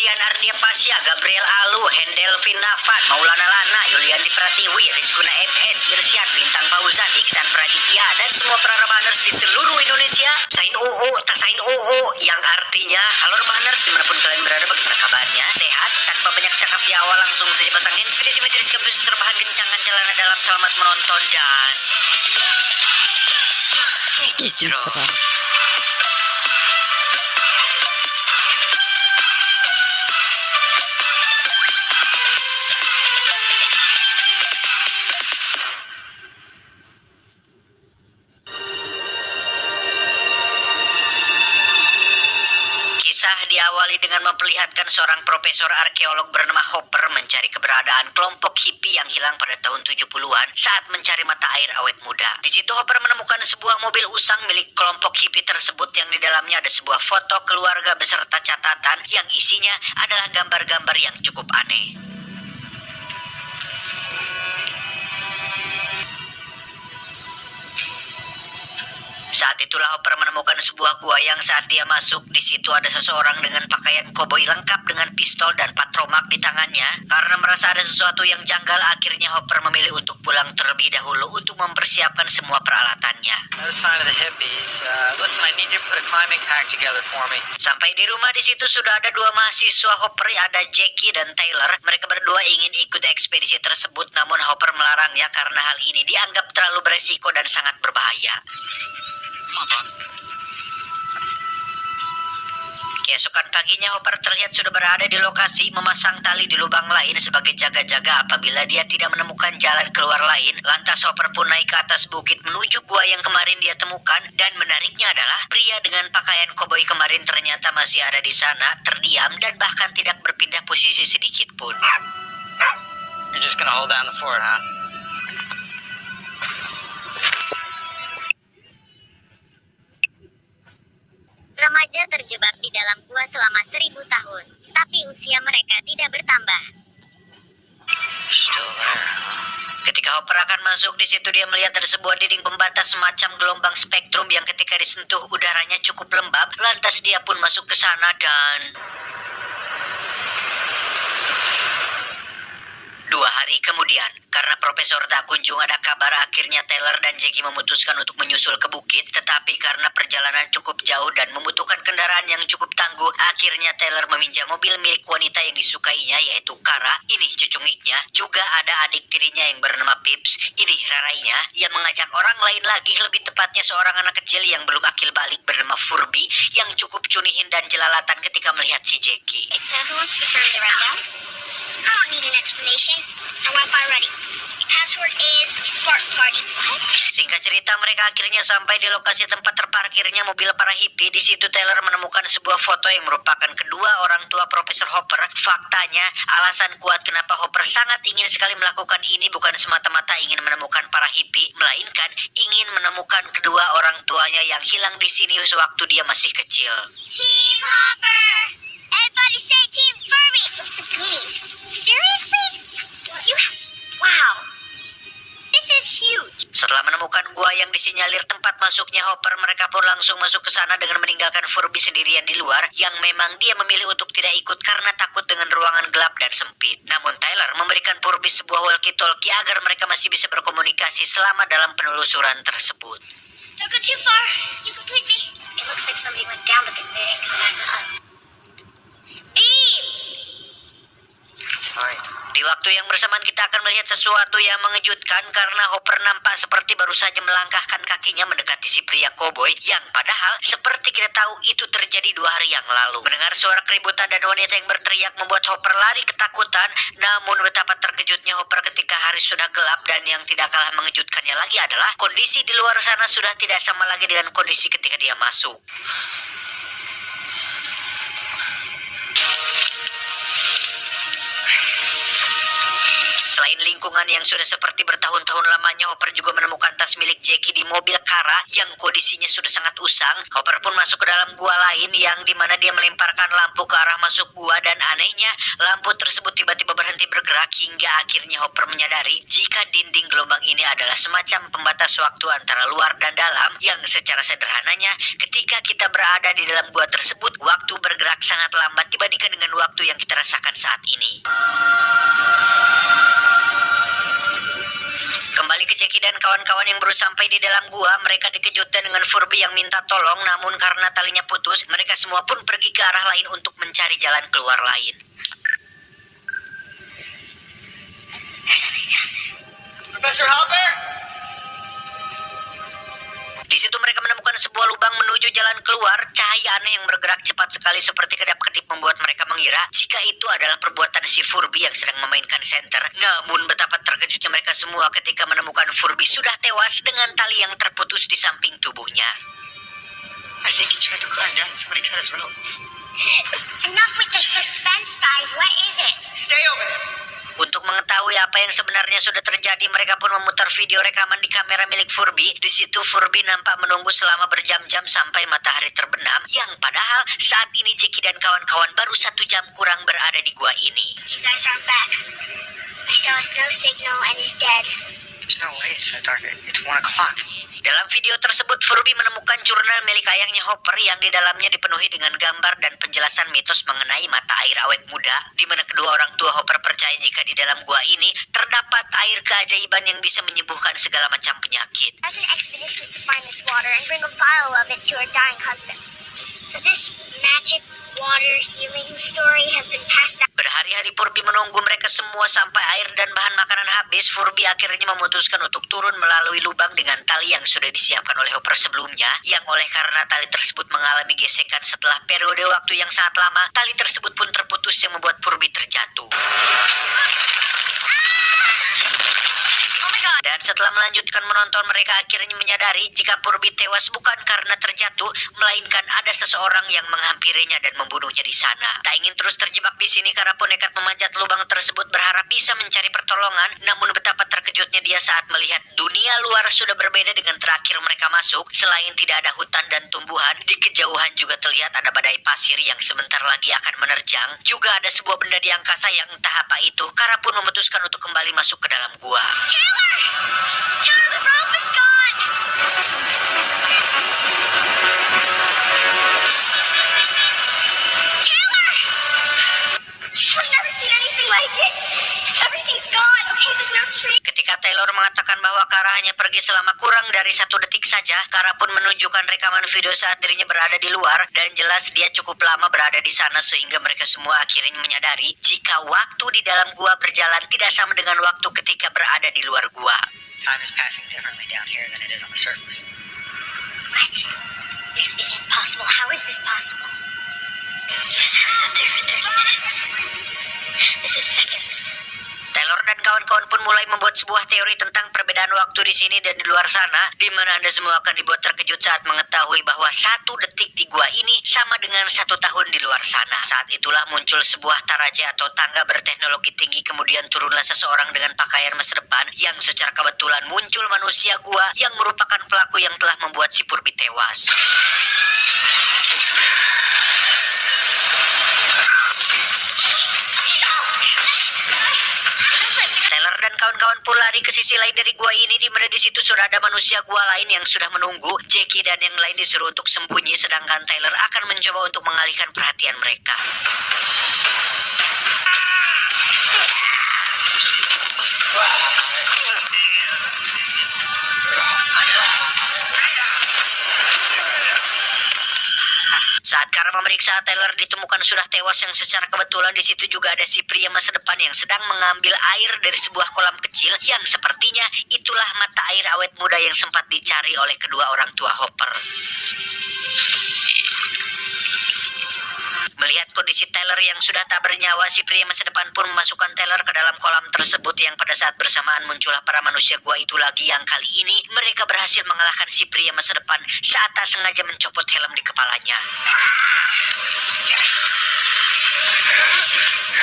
Rian Ardia Pasya, Gabriel Alu, Hendel Vinavan, Maulana Lana, Yulianti Pratiwi, Rizkuna MS, Irsyad, Bintang Fauzan, Iksan Praditya, dan semua para Rebaners di seluruh Indonesia. Sain UU, tak sain UU, yang artinya halo Rebaners dimanapun kalian berada, bagaimana kabarnya? Sehat? Tanpa banyak cakap di awal, langsung saja pasang handsfree simetris kampus serbahan kencangkan celana dalam. Selamat menonton dan Kicro. Kisah diawali dengan memperlihatkan seorang profesor arkeolog bernama Hopper mencari keberadaan kelompok hippie yang hilang pada tahun 70-an saat mencari mata air awet muda. Di situ Hopper menemukan sebuah mobil usang milik kelompok hippie tersebut yang di dalamnya ada sebuah foto keluarga beserta catatan yang isinya adalah gambar-gambar yang cukup aneh. Saat itulah Hopper menemukan sebuah gua yang saat dia masuk, di situ ada seseorang dengan pakaian koboi lengkap dengan pistol dan patromak di tangannya. Karena merasa ada sesuatu yang janggal, akhirnya Hopper memilih untuk pulang terlebih dahulu untuk mempersiapkan semua peralatannya. No sign of the hippies. Listen, I need you to put a climbing pack together for me. Sampai di rumah di situ sudah ada dua mahasiswa Hopper, ada Jackie dan Taylor. Mereka berdua ingin ikut ekspedisi tersebut, namun Hopper melarangnya karena hal ini dianggap terlalu beresiko dan sangat berbahaya. Keesokan paginya Hopper terlihat sudah berada di lokasi, memasang tali di lubang lain sebagai jaga-jaga apabila dia tidak menemukan jalan keluar lain. Lantas Hopper pun naik ke atas bukit menuju gua yang kemarin dia temukan, dan menariknya adalah pria dengan pakaian koboi kemarin ternyata masih ada di sana, terdiam dan bahkan tidak berpindah posisi sedikit pun. You're just gonna hold down the fort, huh? Remaja terjebak di dalam gua selama 1000 tahun, tapi usia mereka tidak bertambah. Still there, huh? Ketika Hopper akan masuk, di situ dia melihat ada sebuah dinding pembatas semacam gelombang spektrum yang ketika disentuh udaranya cukup lembab. Lantas dia pun masuk ke sana dan 2 hari kemudian, karena profesor tak kunjung ada kabar, akhirnya Taylor dan Jackie memutuskan untuk menyusul ke bukit. Tetapi karena perjalanan cukup jauh dan membutuhkan kendaraan yang cukup tangguh, akhirnya Taylor meminjam mobil milik wanita yang disukainya, yaitu Kara. Ini cucungiknya. Juga ada adik tirinya yang bernama Pips. Ini rarainya, yang mengajak orang lain lagi, lebih tepatnya seorang anak kecil yang belum akil balik bernama Furby, yang cukup cunihin dan jelalatan ketika melihat si Jackie. Who wants to confirm the rundown? I don't need an explanation. I'm Wi-Fi ready. Password is fart party. What? Singkat cerita, mereka akhirnya sampai di lokasi tempat terparkirnya mobil para hippie. Di situ Taylor menemukan sebuah foto yang merupakan kedua orang tua Profesor Hopper. Faktanya, alasan kuat kenapa Hopper sangat ingin sekali melakukan ini bukan semata-mata ingin menemukan para hippie, melainkan ingin menemukan kedua orang tuanya yang hilang di sini sewaktu dia masih kecil. Team Hopper! Everybody say Team Furby! What's the Goonies? Seriously? Wow. This is huge. Setelah menemukan gua yang disinyalir tempat masuknya Hopper, mereka pun langsung masuk ke sana dengan meninggalkan Furby sendirian di luar, yang memang dia memilih untuk tidak ikut karena takut dengan ruangan gelap dan sempit. Namun Taylor memberikan Furby sebuah walkie-talkie agar mereka masih bisa berkomunikasi selama dalam penelusuran tersebut. Don't go too far. You complete me. It looks like somebody went down but then they didn't come back up. It's fine. Di waktu yang bersamaan kita akan melihat sesuatu yang mengejutkan karena Hopper nampak seperti baru saja melangkahkan kakinya mendekati si pria koboi yang padahal seperti kita tahu itu terjadi 2 hari yang lalu. Mendengar suara keributan dan wanita yang berteriak membuat Hopper lari ketakutan. Namun betapa terkejutnya Hopper ketika hari sudah gelap, dan yang tidak kalah mengejutkannya lagi adalah kondisi di luar sana sudah tidak sama lagi dengan kondisi ketika dia masuk. Selain lingkungan yang sudah seperti bertahun-tahun lamanya, Hopper juga menemukan tas milik Jackie di mobil Kara yang kondisinya sudah sangat usang. Hopper pun masuk ke dalam gua lain yang dimana dia melemparkan lampu ke arah masuk gua, dan anehnya lampu tersebut tiba-tiba berhenti bergerak hingga akhirnya Hopper menyadari jika dinding gelombang ini adalah semacam pembatas waktu antara luar dan dalam, yang secara sederhananya ketika kita berada di dalam gua tersebut, waktu bergerak sangat lambat dibandingkan dengan waktu yang kita rasakan saat ini. Kembali ke Jackie dan kawan-kawan yang baru sampai di dalam gua, mereka dikejutkan dengan Furby yang minta tolong, namun karena talinya putus, mereka semua pun pergi ke arah lain untuk mencari jalan keluar lain. Professor Hopper? Di situ mereka menemukan sebuah lubang menuju jalan keluar. Cahaya aneh yang bergerak cepat sekali seperti kedap-kedip membuat mereka mengira jika itu adalah perbuatan si Furby yang sedang memainkan senter. Namun betapa terkejutnya mereka semua ketika menemukan Furby sudah tewas dengan tali yang terputus di samping tubuhnya. I think he tried to climb down and somebody cut his rope. Enough with the suspense, guys. What is it? Stay over there. Untuk mengetahui apa yang sebenarnya sudah terjadi, mereka pun memutar video rekaman di kamera milik Furby. Di situ Furby nampak menunggu selama berjam-jam sampai matahari terbenam, yang padahal saat ini Jackie dan kawan-kawan baru 1 jam kurang berada di gua ini. You guys aren't back. I saw no signal and he's dead. There's no way it's that dark. It's 1 o'clock. Dalam video tersebut, Furby menemukan jurnal milik ayahnya Hopper yang di dalamnya dipenuhi dengan gambar dan penjelasan mitos mengenai mata air awet muda, di mana kedua orang tua Hopper percaya jika di dalam gua ini terdapat air keajaiban yang bisa menyembuhkan segala macam penyakit. As an expedition is to find this water and bring a vial of it to her dying husband. So this magic water healing story has been passed down. Berhari-hari Furby menunggu mereka semua sampai air dan bahan makanan habis. Furby akhirnya memutuskan untuk turun melalui lubang dengan tali yang sudah disiapkan oleh Hopper sebelumnya, yang oleh karena tali tersebut mengalami gesekan setelah periode waktu yang sangat lama, tali tersebut pun terputus yang membuat Furby terjatuh. Dan setelah melanjutkan menonton, mereka akhirnya menyadari jika Furby tewas bukan karena terjatuh, melainkan ada seseorang yang menghampirinya dan membunuhnya di sana. Tak ingin terus terjebak di sini, Kara pun nekat memanjat lubang tersebut berharap bisa mencari pertolongan. Namun betapa terkejutnya dia saat melihat dunia luar sudah berbeda dengan terakhir mereka masuk. Selain tidak ada hutan dan tumbuhan, di kejauhan juga terlihat ada badai pasir yang sebentar lagi akan menerjang. Juga ada sebuah benda di angkasa yang entah apa itu. Kara pun memutuskan untuk kembali masuk ke dalam gua. Taylor! Taylor, the rope is gone! Taylor! I've never seen anything like it. Everything's gone. Okay, there's no tree. Ketika Taylor mengatakan bahwa Kara hanya pergi selama kurang dari 1 detik saja, Kara pun menunjukkan rekaman video saat dirinya berada di luar, dan jelas dia cukup lama berada di sana sehingga mereka semua akhirnya menyadari jika waktu di dalam gua berjalan tidak sama dengan waktu ketika berada di luar gua. Time is passing differently down here than it is on the surface. What? This isn't possible. How is this possible? Yes, I was up there for 30 minutes. This is seconds. Taylor dan kawan-kawan pun mulai membuat sebuah teori tentang perbedaan waktu di sini dan di luar sana, di mana Anda semua akan dibuat terkejut saat mengetahui bahwa 1 detik di gua ini sama dengan 1 tahun di luar sana. Saat itulah muncul sebuah taraje atau tangga berteknologi tinggi, kemudian turunlah seseorang dengan pakaian masa depan yang secara kebetulan muncul manusia gua yang merupakan pelaku yang telah membuat si Furby tewas. Taylor dan kawan-kawan pun lari ke sisi lain dari gua ini, di mana di situ sudah ada manusia gua lain yang sudah menunggu. Jackie dan yang lain disuruh untuk sembunyi, sedangkan Taylor akan mencoba untuk mengalihkan perhatian mereka. Saat Kara memeriksa, Taylor ditemukan sudah tewas yang secara kebetulan di situ juga ada si pria masa depan yang sedang mengambil air dari sebuah kolam kecil yang sepertinya itulah mata air awet muda yang sempat dicari oleh kedua orang tua Hopper. Melihat kondisi Taylor yang sudah tak bernyawa, si pria masa depan pun memasukkan Taylor ke dalam kolam tersebut, yang pada saat bersamaan muncullah para manusia gua itu lagi, yang kali ini mereka berhasil mengalahkan si pria masa depan saat tak sengaja mencopot helm di kepalanya.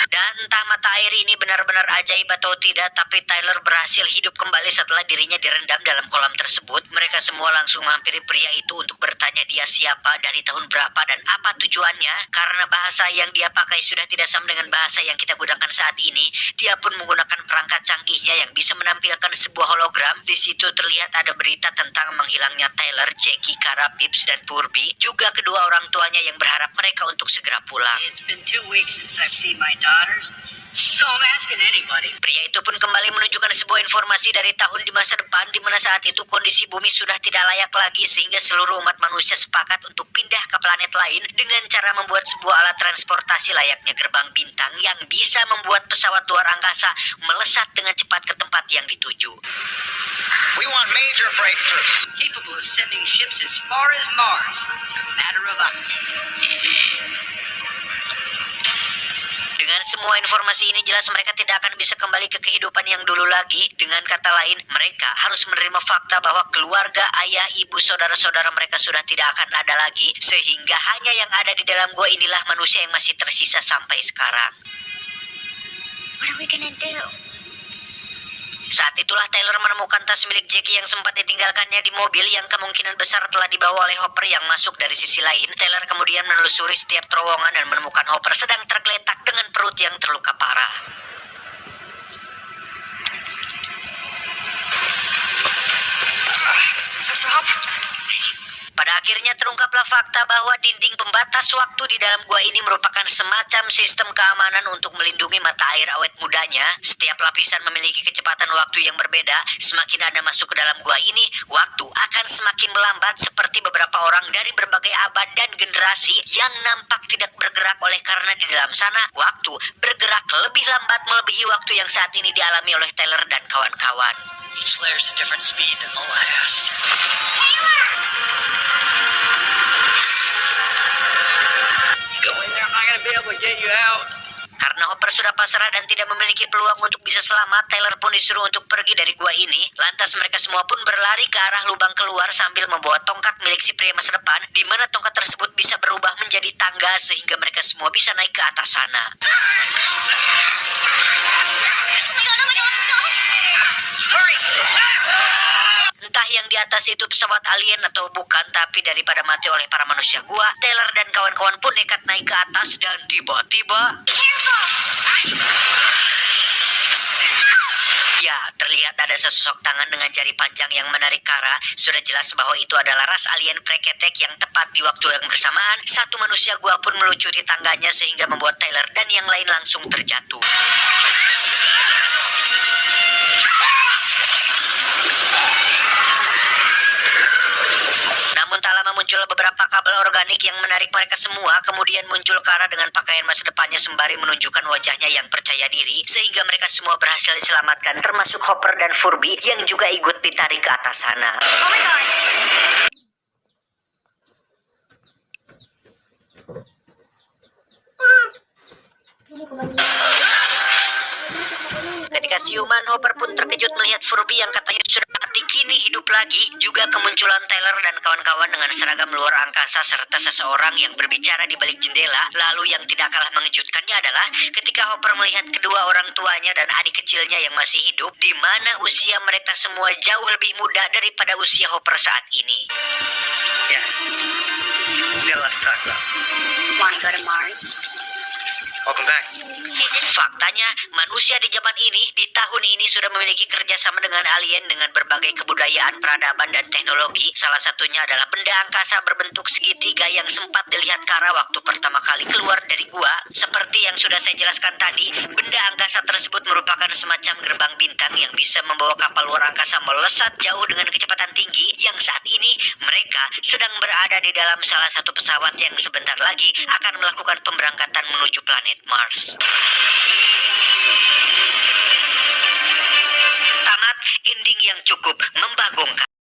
Dan Entah mata air ini benar-benar ajaib atau tidak, tapi Tyler berhasil hidup kembali setelah dirinya direndam dalam kolam tersebut. Mereka semua langsung menghampiri pria itu untuk bertanya dia siapa, dari tahun berapa, dan apa tujuannya. Karena bahasa yang dia pakai sudah tidak sama dengan bahasa yang kita gunakan saat ini, dia pun menggunakan perangkat canggihnya yang bisa menampilkan sebuah hologram. Di situ terlihat ada berita tentang menghilangnya Tyler, Jackie, Kara, Pips, dan Purby. Juga kedua orang tuanya yang berharap mereka untuk segera pulang. It's been 2 weeks since I've seen my daughters, so I'm asking anybody. Pria itu pun kembali menunjukkan sebuah informasi dari tahun di masa depan, di mana saat itu kondisi bumi sudah tidak layak lagi sehingga seluruh umat manusia sepakat untuk pindah ke planet lain dengan cara membuat sebuah alat transportasi layaknya gerbang bintang yang bisa membuat pesawat luar angkasa melesat dengan cepat ke tempat yang dituju. We want major breakthroughs, capable of sending ships as far as Mars. Matter of Dengan semua informasi ini jelas mereka tidak akan bisa kembali ke kehidupan yang dulu lagi. Dengan kata lain, mereka harus menerima fakta bahwa keluarga, ayah, ibu, saudara-saudara mereka sudah tidak akan ada lagi. Sehingga hanya yang ada di dalam gua inilah manusia yang masih tersisa sampai sekarang. What are we gonna do? Saat itulah Tyler menemukan tas milik Jackie yang sempat ditinggalkannya di mobil yang kemungkinan besar telah dibawa oleh Hopper yang masuk dari sisi lain. Tyler kemudian menelusuri setiap terowongan dan menemukan Hopper sedang tergeletak dengan perut yang terluka parah. Professor Hopper. Pada akhirnya terungkaplah fakta bahwa dinding pembatas waktu di dalam gua ini merupakan semacam sistem keamanan untuk melindungi mata air awet mudanya. Setiap lapisan memiliki kecepatan waktu yang berbeda. Semakin Anda masuk ke dalam gua ini, waktu akan semakin melambat seperti beberapa orang dari berbagai abad dan generasi yang nampak tidak bergerak oleh karena di dalam sana, waktu bergerak lebih lambat melebihi waktu yang saat ini dialami oleh Tyler dan kawan-kawan. Each layer's a different speed than the last. Go in there, I'm not gonna be able to get you out. Karena Hopper sudah pasrah dan tidak memiliki peluang untuk bisa selamat, Tyler pun disuruh untuk pergi dari gua ini. Lantas mereka semua pun berlari ke arah lubang keluar sambil membawa tongkat milik si pria masa depan, di mana tongkat tersebut bisa berubah menjadi tangga sehingga mereka semua bisa naik ke atas sana. Hurry! Entah yang di atas itu pesawat alien atau bukan, tapi daripada mati oleh para manusia gua, Tyler dan kawan-kawan pun nekat naik ke atas dan tiba-tiba... Ya, terlihat ada sesosok tangan dengan jari panjang yang menarik Kara. Sudah jelas bahwa itu adalah ras alien preketek yang tepat di waktu yang bersamaan. Satu manusia gua pun meluncuri tangganya sehingga membuat Tyler dan yang lain langsung terjatuh. Namun tak lama muncul beberapa kabel organik yang menarik mereka semua. Kemudian muncul Kara dengan pakaian masa depannya sembari menunjukkan wajahnya yang percaya diri. Sehingga mereka semua berhasil diselamatkan, termasuk Hopper dan Furby yang juga ikut ditarik ke atas sana. Oh my god! Ketika siuman, Hopper pun terkejut melihat Furby yang katanya sudah mati kini hidup lagi. Juga kemunculan Tyler dan kawan-kawan dengan seragam luar angkasa serta seseorang yang berbicara di balik jendela. Lalu yang tidak kalah mengejutkannya adalah ketika Hopper melihat kedua orang tuanya dan adik kecilnya yang masih hidup, di mana usia mereka semua jauh lebih muda daripada usia Hopper saat ini. Yeah. We got a lot to talk about. Wanna go to Mars? Welcome back. Faktanya, manusia di zaman ini, di tahun ini sudah memiliki kerjasama dengan alien dengan berbagai kebudayaan, peradaban, dan teknologi. Salah satunya adalah benda angkasa berbentuk segitiga yang sempat dilihat Kara waktu pertama kali keluar dari gua. Seperti yang sudah saya jelaskan tadi, benda angkasa tersebut merupakan semacam gerbang bintang yang bisa membawa kapal luar angkasa melesat jauh dengan kecepatan tinggi, yang saat ini mereka sedang berada di dalam salah satu pesawat yang sebentar lagi akan melakukan pemberangkatan menuju planet Mars. Tamat, ending yang cukup membagongkan.